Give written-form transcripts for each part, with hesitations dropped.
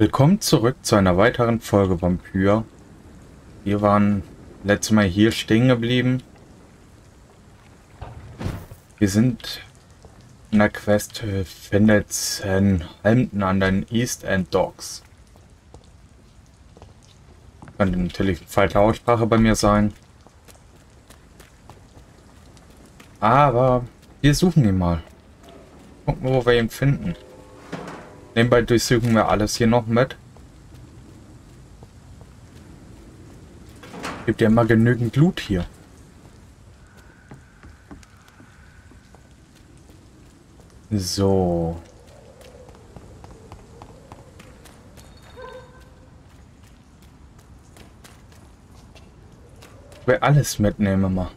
Willkommen zurück zu einer weiteren Folge Vampyr. Wir waren letztes Mal hier stehen geblieben. Wir sind in der Quest findet Hamilton an den East End Docks. Könnte natürlich eine falsche Aussprache bei mir sein. Aber wir suchen ihn mal. Gucken, wo wir ihn finden. Nebenbei durchsuchen wir alles hier noch mit. Gibt ja immer genügend Loot hier. So. Ich will alles mitnehmen mal.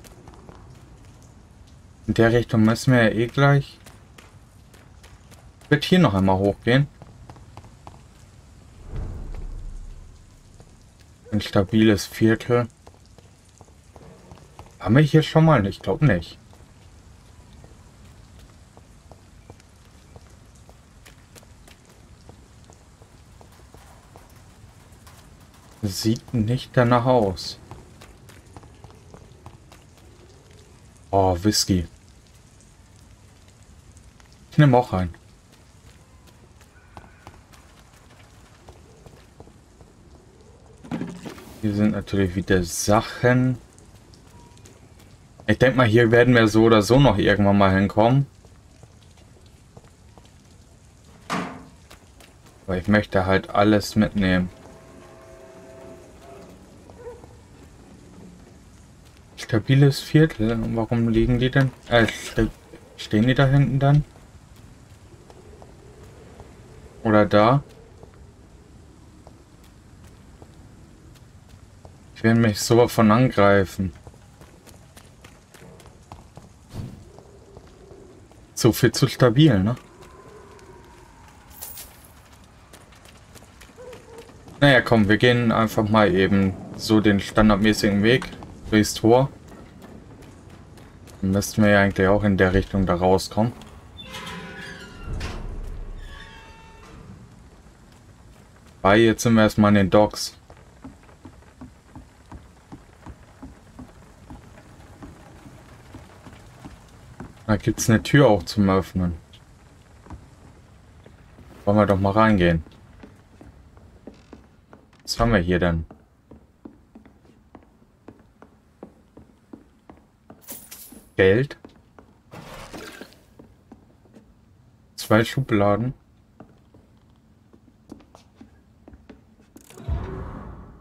In der Richtung müssen wir ja eh gleich. Ich werde hier noch einmal hochgehen. Ein stabiles Viertel. Haben wir hier schon mal? Ich glaube nicht. Sieht nicht danach aus. Oh, Whisky. Ich nehme auch ein. Hier sind natürlich wieder Sachen. Ich denke mal, hier werden wir so oder so noch irgendwann mal hinkommen. Aber ich möchte halt alles mitnehmen. Stabiles Viertel. Und warum liegen die denn? Stehen die da hinten dann? Oder da? Ich will mich sowas von angreifen. So viel zu stabil, ne? Naja, komm, wir gehen einfach mal eben so den standardmäßigen Weg durchs Tor. Dann müssten wir ja eigentlich auch in der Richtung da rauskommen. Weil jetzt sind wir erstmal in den Docks. Da gibt es eine Tür auch zum Öffnen. Wollen wir doch mal reingehen. Was haben wir hier denn? Geld. 2 Schubladen.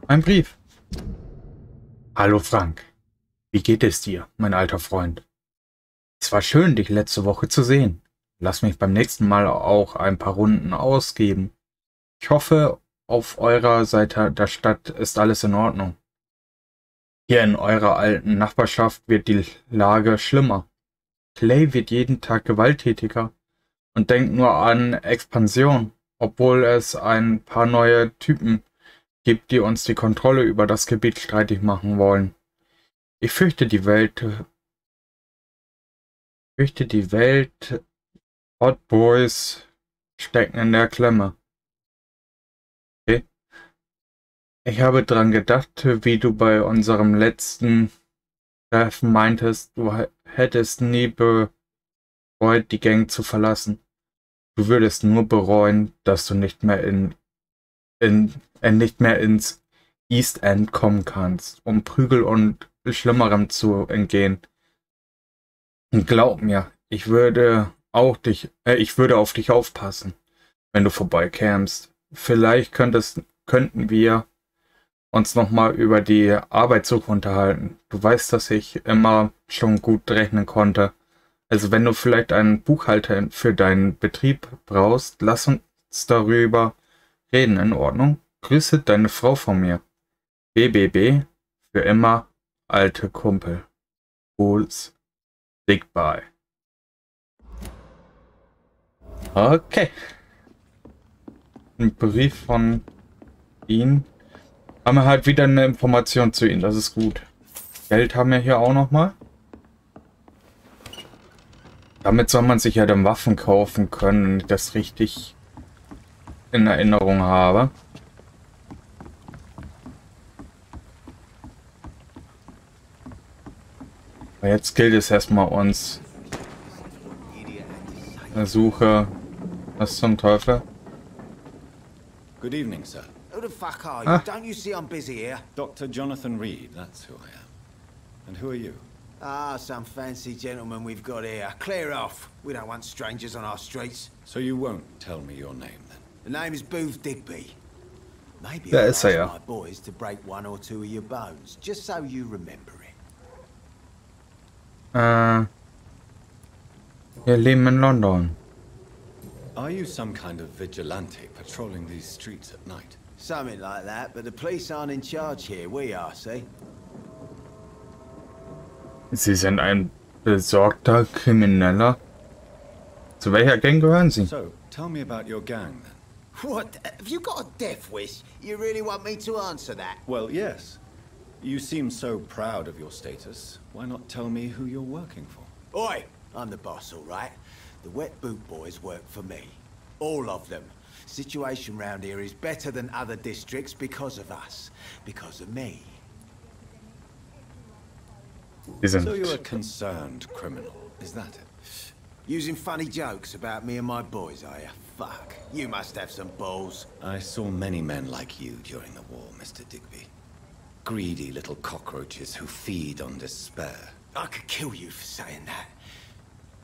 Ein Brief. Hallo Frank. Wie geht es dir, mein alter Freund? Es war schön, dich letzte Woche zu sehen. Lass mich beim nächsten Mal auch ein paar Runden ausgeben. Ich hoffe, auf eurer Seite der Stadt ist alles in Ordnung. Hier in eurer alten Nachbarschaft wird die Lage schlimmer. Clay wird jeden Tag gewalttätiger und denkt nur an Expansion, obwohl es ein paar neue Typen gibt, die uns die Kontrolle über das Gebiet streitig machen wollen. Ich fürchte die Welt... Hot Boys stecken in der Klemme. Okay. Ich habe dran gedacht, wie du bei unserem letzten Treffen meintest, du hättest nie bereut, die Gang zu verlassen. Du würdest nur bereuen, dass du nicht mehr nicht mehr ins East End kommen kannst, um Prügel und Schlimmerem zu entgehen. Und glaub mir, ich würde auf dich aufpassen, wenn du vorbeikämst. Vielleicht könnten wir uns nochmal über die Arbeitssuche unterhalten. Du weißt, dass ich immer schon gut rechnen konnte. Also wenn du vielleicht einen Buchhalter für deinen Betrieb brauchst, lass uns darüber reden, in Ordnung? Grüße deine Frau von mir. BBB, für immer, alte Kumpel. Rules. Big Bye. Okay. Ein Brief von ihm. Haben wir halt wieder eine Information zu ihm. Das ist gut. Geld haben wir hier auch noch mal. Damit soll man sich ja dann Waffen kaufen können, das richtig in Erinnerung habe. Aber jetzt gilt es erstmal uns. Suche. Was zum Teufel? Good evening, sir. Who the fuck are you? Don't you see I'm busy here? Dr. Jonathan Reid, that's who I am. And who are you? Ah, some fancy gentleman we've got here. Clear off. We don't want strangers on our streets. So you won't tell me your name, then? The name is Booth Digby. Maybe Yeah, I'll it's ask here. my boys to break one or two of your bones, just so you remember it. Wir leben in London. Are you some kind of vigilante patrolling these streets at night? Something like that, but the police aren't in charge here. We are, see? Sie sind ein besorgter Krimineller. Zu welcher Gang gehören Sie? So, tell me about your gang, then. What? Have you got a death wish? You really want me to answer that? Well, yes. You seem so proud of your status. Why not tell me who you're working for? Oi! I'm the boss, all right? The Wet Boot Boys work for me. All of them. Situation round here is better than other districts because of us. Because of me. So you're a concerned criminal, is that it? Using funny jokes about me and my boys, are you? Fuck. You must have some balls. I saw many men like you during the war, Mr. Digby. Greedy little cockroaches who feed on despair. I could kill you for saying that.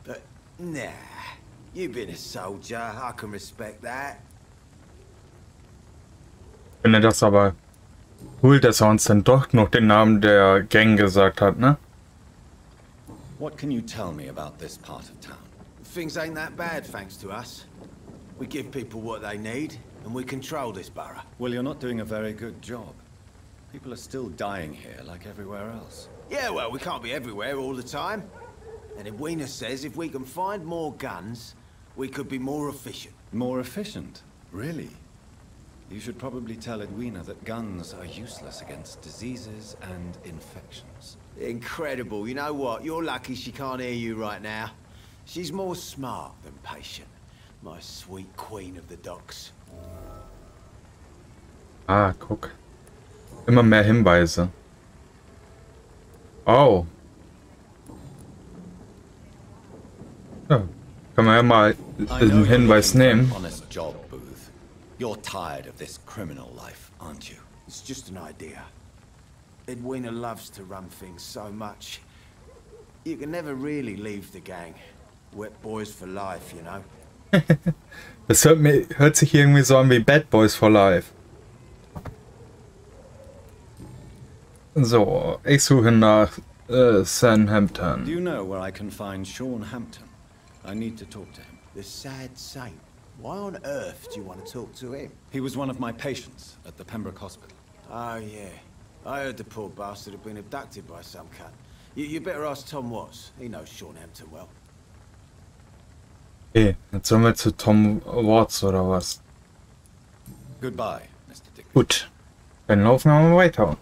But, nah. You've been a soldier. I can respect that. Ich finde das aber cool, dass uns dann doch noch den Namen der Gang gesagt hat, ne? What can you tell me about this part of town? Things ain't that bad, thanks to us. We give people what they need, and we control this borough. Well, you're not doing a very good job. People are still dying here like everywhere else. Yeah, well, we can't be everywhere all the time. And Edwina says if we can find more guns, we could be more efficient. More efficient? Really? You should probably tell Edwina that guns are useless against diseases and infections. Incredible. You know what? You're lucky she can't hear you right now. She's more smart than patient. My sweet queen of the docks. Ah, guck. Immer mehr Hinweise. Oh. Ja, kann man ja mal einen Hinweis nehmen. Honest job, Booth. You're tired of this criminal life, aren't you? It's just an idea. Edwina loves to run things so much. You can never really leave the gang. Wet boys for life, you know. Das hört sich irgendwie so an wie Bad Boys for Life. So, ich suche nach Southampton. Do you know where I can find Sean Hampton? I need to talk to him. The sad saint. Why on earth do you want to talk to him? He was one of my patients at the Pembroke Hospital. Oh, yeah. I heard the poor bastard had been abducted by some cunt. You better ask Tom Watts. He knows Sean Hampton well. Okay, jetzt sollen wir zu Tom Watts oder was? Goodbye, Mr. Digby. Gut, dann laufen wir mal weiter.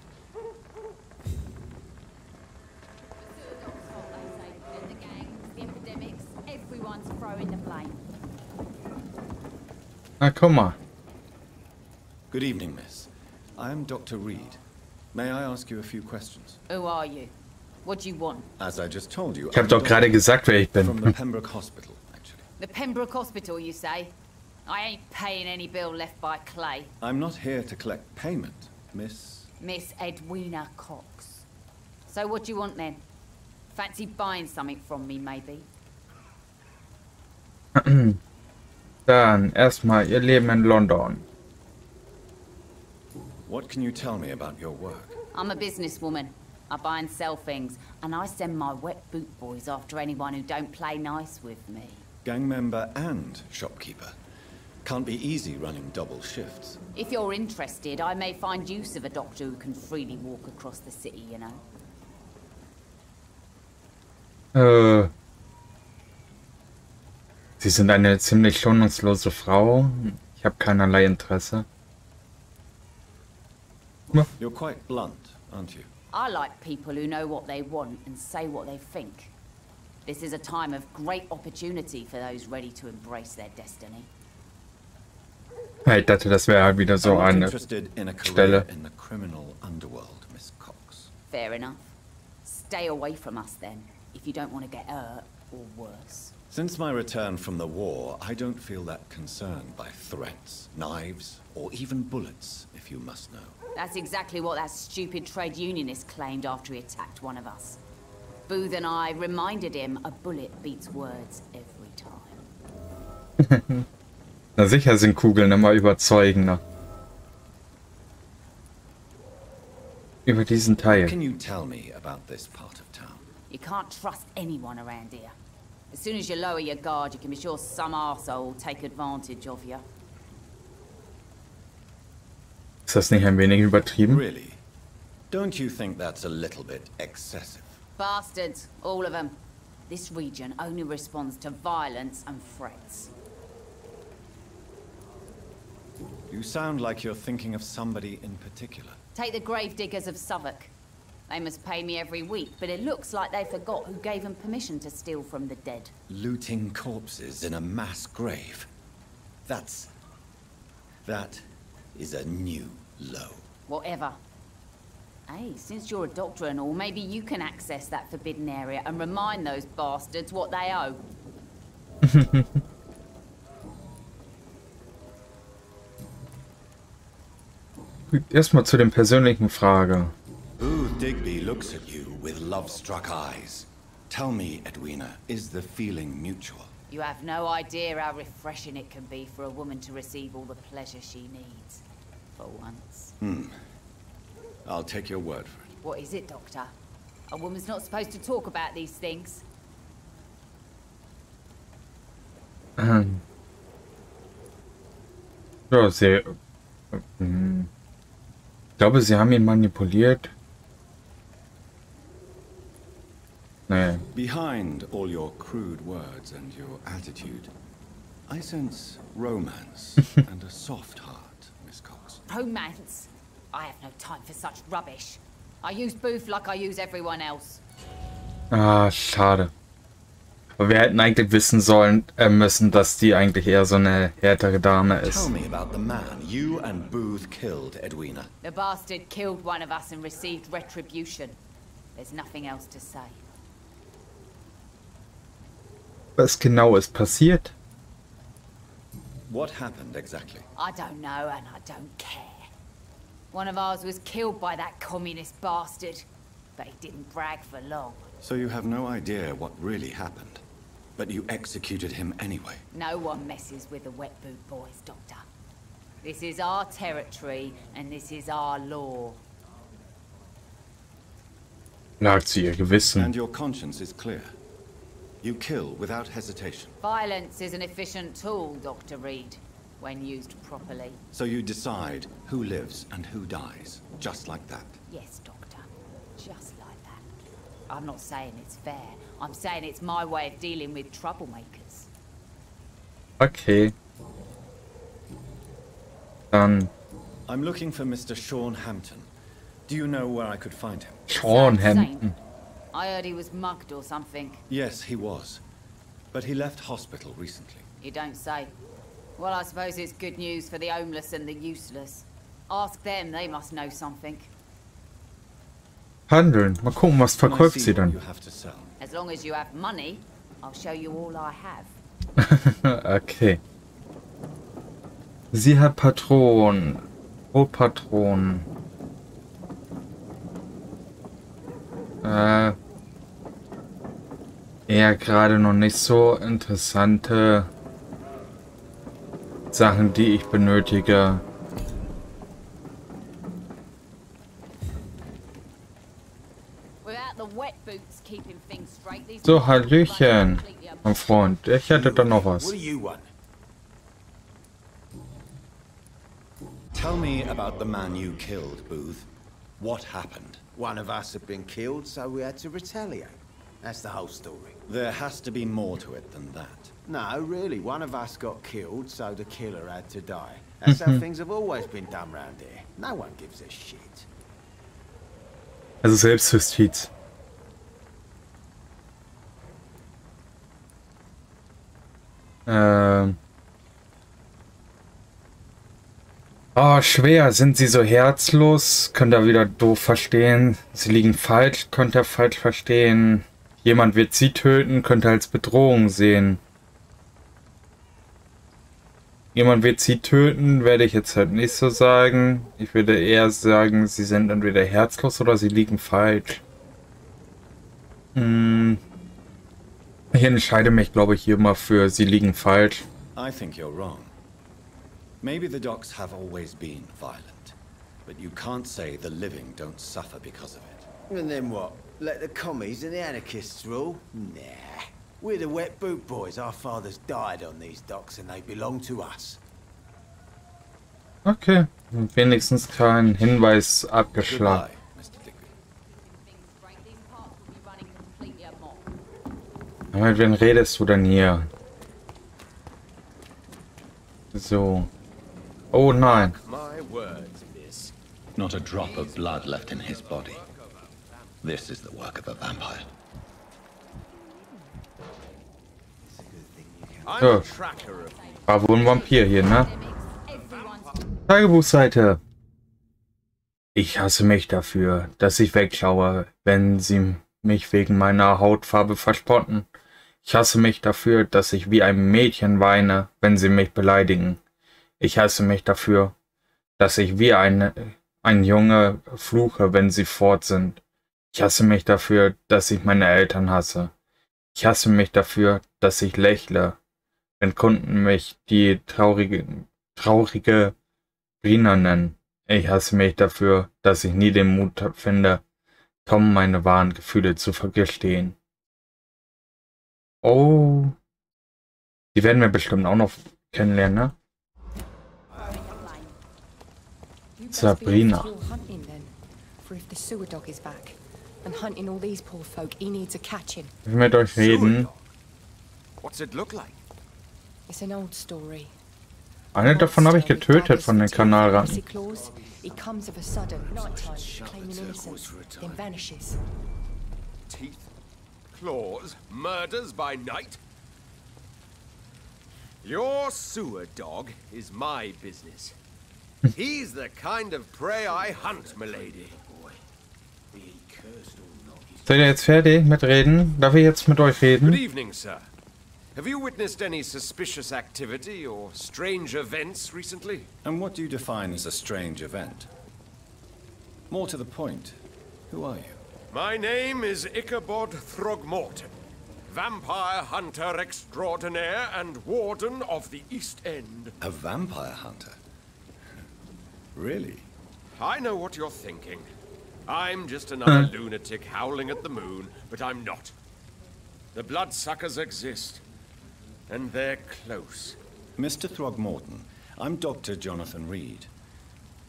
Na, komm mal. Good evening, miss. I am Dr. Reid. May I ask you a few questions? Who are you? What do you want? As I just told you, Ich habe doch gerade gesagt, wer ich from the bin. Pembroke Hospital, actually. The Pembroke Hospital, you say? I ain't paying any bill left by Clay. I'm not here to collect payment, miss. Miss Edwina Cox. So what do you want then? Fancy buying something from me, maybe? Dann erstmal ihr Leben in London. What can you tell me about your work? I'm a businesswoman. I buy and sell things, and I send my wet boot boys after anyone who don't play nice with me. Gang member and shopkeeper. Can't be easy running double shifts. If you're interested, I may find use of a doctor who can freely walk across the city, you know. Sie sind eine ziemlich schonungslose Frau. Ich habe keinerlei Interesse. You're quite blunt, aren't you? I like people who know what they want and say what they think. This is a time of great opportunity for those ready to embrace their destiny. Ja, ich dachte, das wäre halt wieder so I'm not eine interested in a career Stelle. in the criminal underworld, Miss Cox. Fair enough. Stay away from us then, if you don't want to get hurt or worse. Since my return from the war, I don't feel that concerned by threats, knives, or even bullets, if you must know. That's exactly what that stupid trade unionist claimed after he attacked one of us. Booth and I reminded him a bullet beats words every time. Na sicher sind Kugeln immer überzeugender. Über diesen Teil. Can you tell me about this part of town? You can't trust anyone around here. As soon as you lower your guard, you can be sure some arsehole will take advantage of you. Ist das nicht ein wenig übertrieben? Really? Don't you think that's a little bit excessive? Bastards, all of them. This region only responds to violence and threats. You sound like you're thinking of somebody in particular. Take the gravediggers of Southwark. They must pay me every week, but it looks like they forgot who gave them permission to steal from the dead. Looting corpses in a mass grave. That is a new low. Whatever. Hey, since you're a doctor and all, maybe you can access that forbidden area and remind those bastards what they owe. Erstmal zu den persönlichen Fragen. Booth Digby looks at you with love-struck eyes. Tell me, Edwina, is the feeling mutual? You have no idea how refreshing it can be for a woman to receive all the pleasure she needs. For once. I'll take your word for it. What is it, Doctor? A woman's not supposed to talk about these things. Ja, ich glaube, sie haben ihn manipuliert. Nee. Behind all your crude words and your attitude, I sense romance and a soft heart, Miss Cox. Romance? I have no time for such rubbish. I use Booth like I use everyone else. Ah, schade. Aber wir hätten eigentlich wissen müssen, dass die eigentlich eher so eine härtere Dame ist. Tell me about the man you and Booth killed, Edwina. The bastard killed one of us and received retribution. There's nothing else to say. Was genau ist passiert? What happened exactly? I don't know and I don't care. One of ours was killed by that communist bastard, but he didn't brag for long. So you have no idea what really happened, but you executed him anyway. No one messes with the wet boot boys, Doctor. This is our territory and this is our law. Lag zu ihr Gewissen. And your conscience is clear. You kill without hesitation. Violence is an efficient tool, Dr. Reid, when used properly. So you decide who lives and who dies, just like that. Yes, Doctor. Just like that. I'm not saying it's fair. I'm saying it's my way of dealing with troublemakers. Okay. Dann I'm looking for Mr. Sean Hampton. Do you know where I could find him? Schon Sounds sane. Hemden. I heard he was mugged or something. Yes, he was. But he left hospital recently. You don't say. Well, I suppose it's good news for the homeless and the useless. Ask them, they must know something. Handeln. Mal gucken, was Can I verkauft see sie what dann. you have to sell? As long as you have money, I'll show you all I have. Okay. Sie hat Patronen. Oh, Patronen. Eher gerade noch nicht so interessante Sachen, die ich benötige. Without the wet boots keeping things straight, these So, Hallöchen, mein Freund. Ich hätte da noch was. What do you want? Tell me about the man you killed, Booth. What happened? One of us had been killed, so we had to retaliate. That's the whole story. There has to be more to it than that. No, really, one of us got killed, so the killer had to die. That's how things have always been done round here. No one gives a shit. Also Selbstjustiz. Oh, schwer. Sind sie so herzlos? Könnt ihr wieder doof verstehen. Sie liegen falsch, könnt ihr falsch verstehen. Jemand wird sie töten, könnt ihr als Bedrohung sehen. Jemand wird sie töten, werde ich jetzt halt nicht so sagen. Ich würde eher sagen, sie sind entweder herzlos oder sie liegen falsch. Ich entscheide mich, glaube ich, hier mal für sie liegen falsch. I think you're wrong. Maybe the docks have always been violent, but you can't say the living don't suffer because of it. And then what? Let the commies and the anarchists rule? Nah. We're the wet boot boys. Our fathers died on these docks and they belong to us. Okay, wenigstens kein Hinweis abgeschlagen. Mit wem redest du denn hier? So. Oh nein. My words, miss. Not a drop of blood left in his body. This is the work of a vampire. So. War wohl ein Vampir hier, ne? Tagebuchseite. Ich hasse mich dafür, dass ich wegschaue, wenn sie mich wegen meiner Hautfarbe verspotten. Ich hasse mich dafür, dass ich wie ein Mädchen weine, wenn sie mich beleidigen. Ich hasse mich dafür, dass ich wie ein Junge fluche, wenn sie fort sind. Ich hasse mich dafür, dass ich meine Eltern hasse. Ich hasse mich dafür, dass ich lächle, wenn Kunden mich die traurige Rina nennen. Ich hasse mich dafür, dass ich nie den Mut finde, kaum meine wahren Gefühle zu vergestehen. Oh. Die werden wir bestimmt auch noch kennenlernen, ne? Sabrina. Ich will mit euch reden. Eine davon habe ich getötet von den Kanalratten. Teeth, claws, murders by night. Your sewer dog is my business. He's the kind of prey I hunt, milady. Seid ihr jetzt fertig mit reden? Darf ich jetzt mit euch Good reden? evening, sir. Have you witnessed any suspicious activity or strange events recently? And what do you define as a strange event? More to the point, who are you? My name is Ichabod Throgmorton, vampire hunter extraordinaire and warden of the East End. A vampire hunter? Really? I know what you're thinking. I'm just another lunatic howling at the moon, but I'm not. The bloodsuckers exist, and they're close. Mr. Throgmorton, I'm Dr. Jonathan Reid.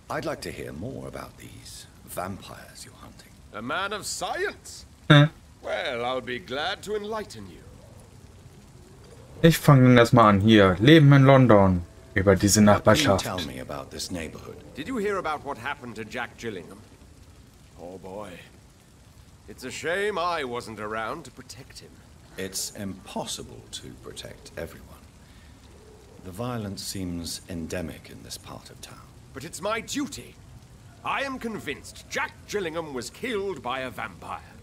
I'd like to hear more about these vampires you're hunting. A man of science? Well, I'll be glad to enlighten you. Ich fange erstmal an hier. Leben in London. Über diese Nachbarschaft. Tell me about this neighborhood. Did you hear about what happened to Jack Gillingham? Oh boy. It's a shame I wasn't around to protect him. It's impossible to protect everyone. The violence seems endemic in this part of town. But it's my duty. I am convinced Jack Gillingham was killed by a vampire.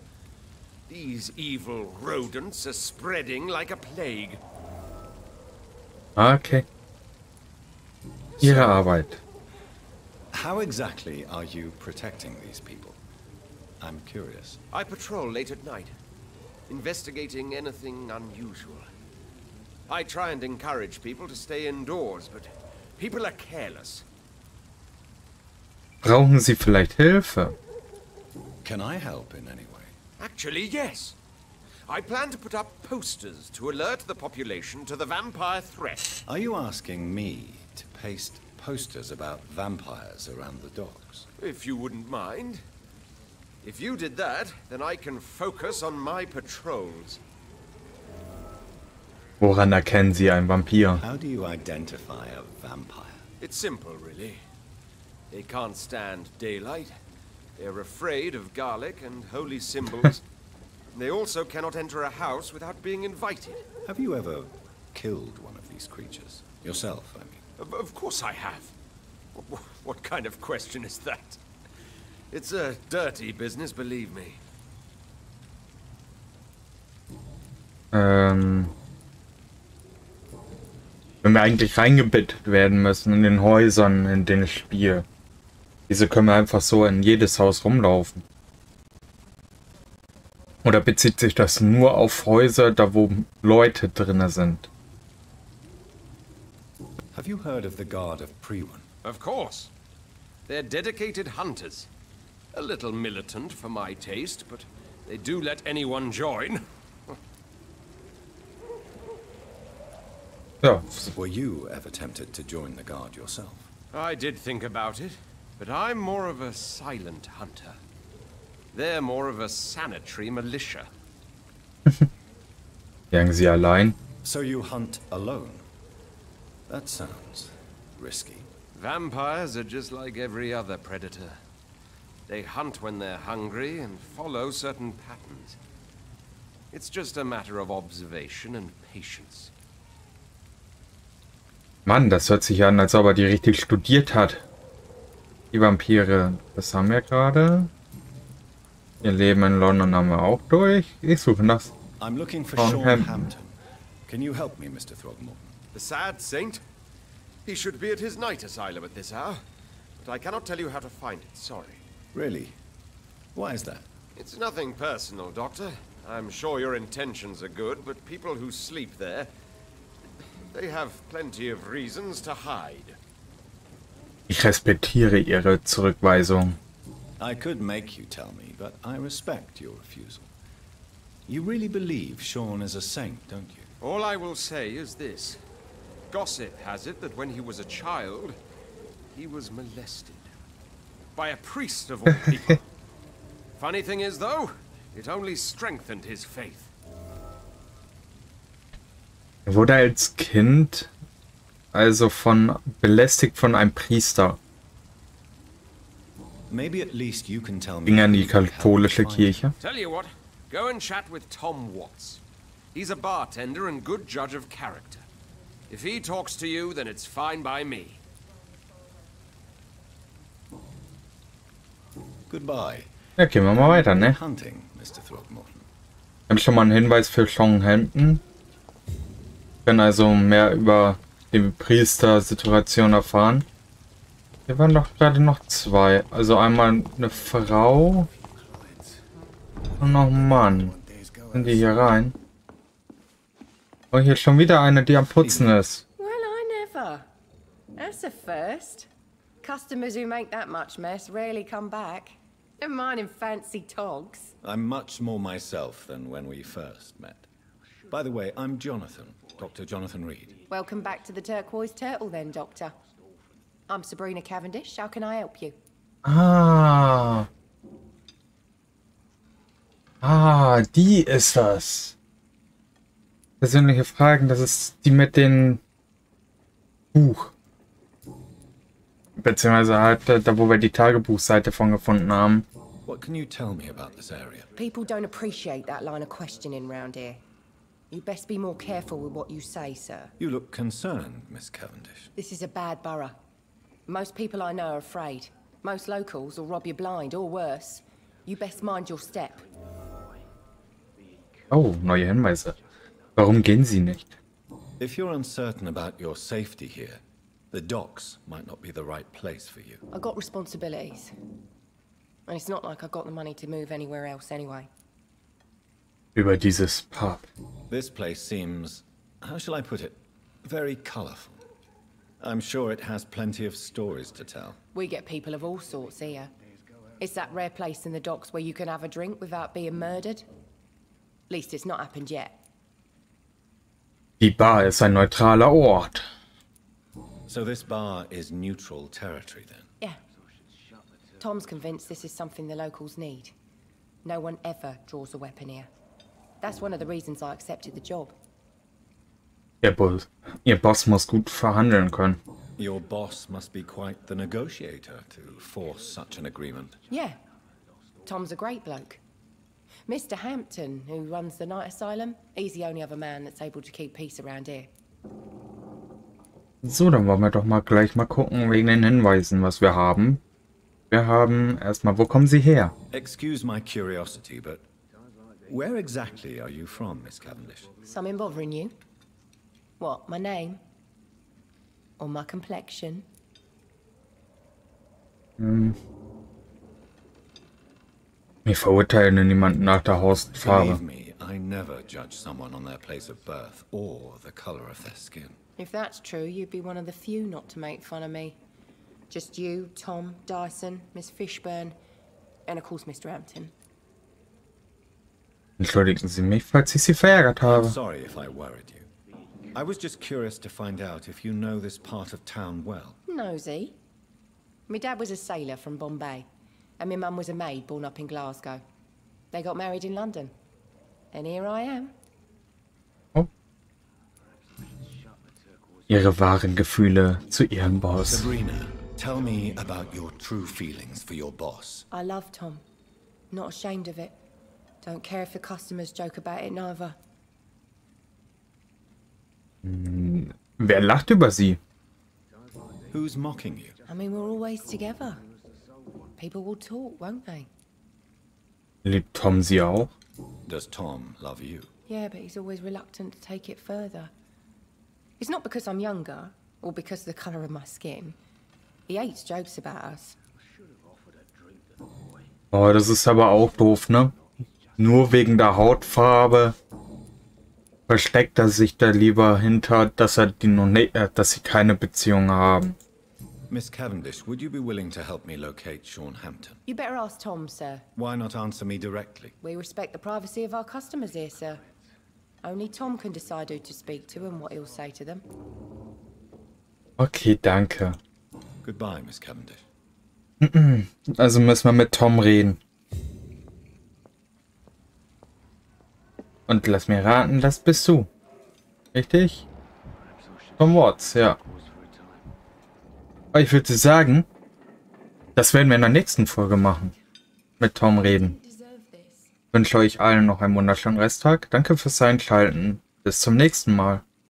These evil rodents are spreading like a plague. Okay. Ihre Arbeit. How exactly are you protecting these people? I'm curious. I patrol late at night, investigating anything unusual. I try and encourage people to stay indoors, but people are careless. Brauchen Sie vielleicht Hilfe? Can I help in any way? Actually, yes. I plan to put up posters to alert the population to the vampire threat. Are you asking me to paste posters about vampires around the docks? If you wouldn't mind. If you did that, then I can focus on my patrols. Woran erkennen Sie einen Vampir? How do you identify a vampire? It's simple, really. They can't stand daylight. They're afraid of garlic and holy symbols. They also cannot enter a house without being invited. Have you ever killed one of these creatures? Yourself, I mean. Of course I have. What kind of question is that? It's a dirty business, believe me. Wenn wir eigentlich reingebettet werden müssen in den Häusern, in denen ich spiele. Wieso können wir einfach so in jedes Haus rumlaufen? Oder bezieht sich das nur auf Häuser, da wo Leute drinne sind? Have you heard of the Guard of Priwen? Of course. They're dedicated hunters. A little militant for my taste, but they do let anyone join. Ja. Were you ever tempted to join the Guard yourself? I did think about it, but I'm more of a silent hunter. They're more of a sanitary militia. Jagen Sie allein? So you hunt alone? That sounds risky. Vampires are just like every other predator. They hunt when they're hungry and follow certain patterns. It's just a matter of observation and patience. Mann, das hört sich an, als ob er die richtig studiert hat. Die Vampire, das haben wir gerade. Ihr Leben in London haben wir auch durch. Ich suche nach I'm looking for Sean Sean Hampton. Can you help me, Mr. Throgmorton? The sad saint? He should be at his night asylum at this hour, but I cannot tell you how to find it, sorry. Really? Why is that? It's nothing personal, Doctor. I'm sure your intentions are good, but people who sleep there, they have plenty of reasons to hide. Ich respektiere Ihre Zurückweisung. I could make you tell me, but I respect your refusal. You really believe Sean is a saint, don't you? All I will say is this. Gossip has it that when he was a child, he was molested. By a priest of all people. Funny thing is, though, it only strengthened his faith. Er wurde als Kind also belästigt von einem Priester. Maybe at least you can tell me. Ging an die katholische Kirche. Tell you what, go and chat with Tom Watts. He's a bartender and good judge of character. If he talks to you, then it's fine by me. Goodbye. Ja, gehen wir mal weiter, ne? Hunting, Mr. Throgmorton. Wir haben schon mal einen Hinweis für Sean Hampton. Wir können also mehr über die Priester-Situation erfahren. Hier waren doch gerade noch zwei. Also einmal eine Frau und noch ein Mann. Sind die hier rein? Oh, hier ist schon wieder eine, die am Putzen ist. Well, I never. That's a first. Customers who make that much mess rarely come back. Never mind in fancy togs. I'm much more myself than when we first met. By the way, I'm Jonathan, Dr. Jonathan Reid. Welcome back to the Turquoise Turtle then, Doctor. I'm Sabrina Cavendish. How can I help you? Ah. Ah, die ist das. Persönliche Fragen, das ist die mit dem Buch. Beziehungsweise halt da, wo wir die Tagebuchseite von gefunden haben. What can you tell me about this area? People don't appreciate that line of questioning round here. You best be more careful with what you say, sir. You look concerned, Miss Cavendish. This is a bad borough. Most people I know are afraid. Most locals will rob you blind, or worse. You best mind your step. Oh, neue Hinweise. Warum gehen Sie nicht? If you're uncertain about your safety here, the docks might not be the right place for you. I got responsibilities. And it's not like I got the money to move anywhere else anyway. Über dieses Pub. This place seems, how shall I put it, very colorful. I'm sure it has plenty of stories to tell. We get people of all sorts here. It's that rare place in the docks where you can have a drink without being murdered. At least it's not happened yet. Die Bar ist ein neutraler Ort. So this bar is neutral territory then? Yeah. Tom's convinced this is something the locals need. No one ever draws a weapon here. That's one of the reasons I accepted the job. Ihr Boss muss gut verhandeln können. Your boss must be quite the negotiator to force such an agreement. Yeah. Tom's a great bloke. Mr. Hampton, who runs the night asylum, he's the only other man that's able to keep peace around here. So, dann wollen wir doch mal gleich mal gucken wegen den Hinweisen, was wir haben. Wir haben erstmal, wo kommen Sie her? Excuse my curiosity, but where exactly are you from, Miss Cavendish? Something bothering you? What, my name? Or my complexion? Wir verurteilen niemanden nach der Hautfarbe. Believe me, I never judge someone on their place of birth or the color of their skin. If that's true, you'd be one of the few not to make fun of me. Just you, Tom, Dyson, Miss Fishburne, and of course Mr. Hampton. Entschuldigen Sie mich, falls ich Sie verärgert I'm habe. sorry if I worried you. I was just curious to find out if you know this part of town well. Nosy. My dad was a sailor from Bombay, and my mum was a maid born up in Glasgow. They got married in London. And here I am. Oh. Ihre wahren Gefühle zu Ihrem Boss. Sabrina, tell me about your true feelings for your boss. I love Tom. Not ashamed of it. Don't care if the customers joke about it neither. Wer lacht über Sie? Who's mocking you? I mean, we're always together. People will talk, won't they? Liebt Tom Sie auch? Does Tom love you? Yeah, but he's always reluctant to take it further. It's not because I'm younger, or because of the colour of my skin. He hates jokes about us. Oh, das ist aber auch doof, ne? Nur wegen der Hautfarbe versteckt er sich da lieber hinter, dass er die noch nicht, dass sie keine Beziehung haben. Miss Cavendish, would you be willing to help me locate Sean Hampton? You better ask Tom, sir. Why not answer me directly? We respect the privacy of our customers here, sir. Only Tom can decide who to speak to and what he'll say to them. Okay, danke. Goodbye, Miss Cavendish. Also müssen wir mit Tom reden. Und lass mir raten, das bist du. Richtig? Tom Watts, ja. Aber ich würde sagen, das werden wir in der nächsten Folge machen. Mit Tom reden. Ich wünsche euch allen noch einen wunderschönen Resttag. Danke fürs Einschalten. Bis zum nächsten Mal.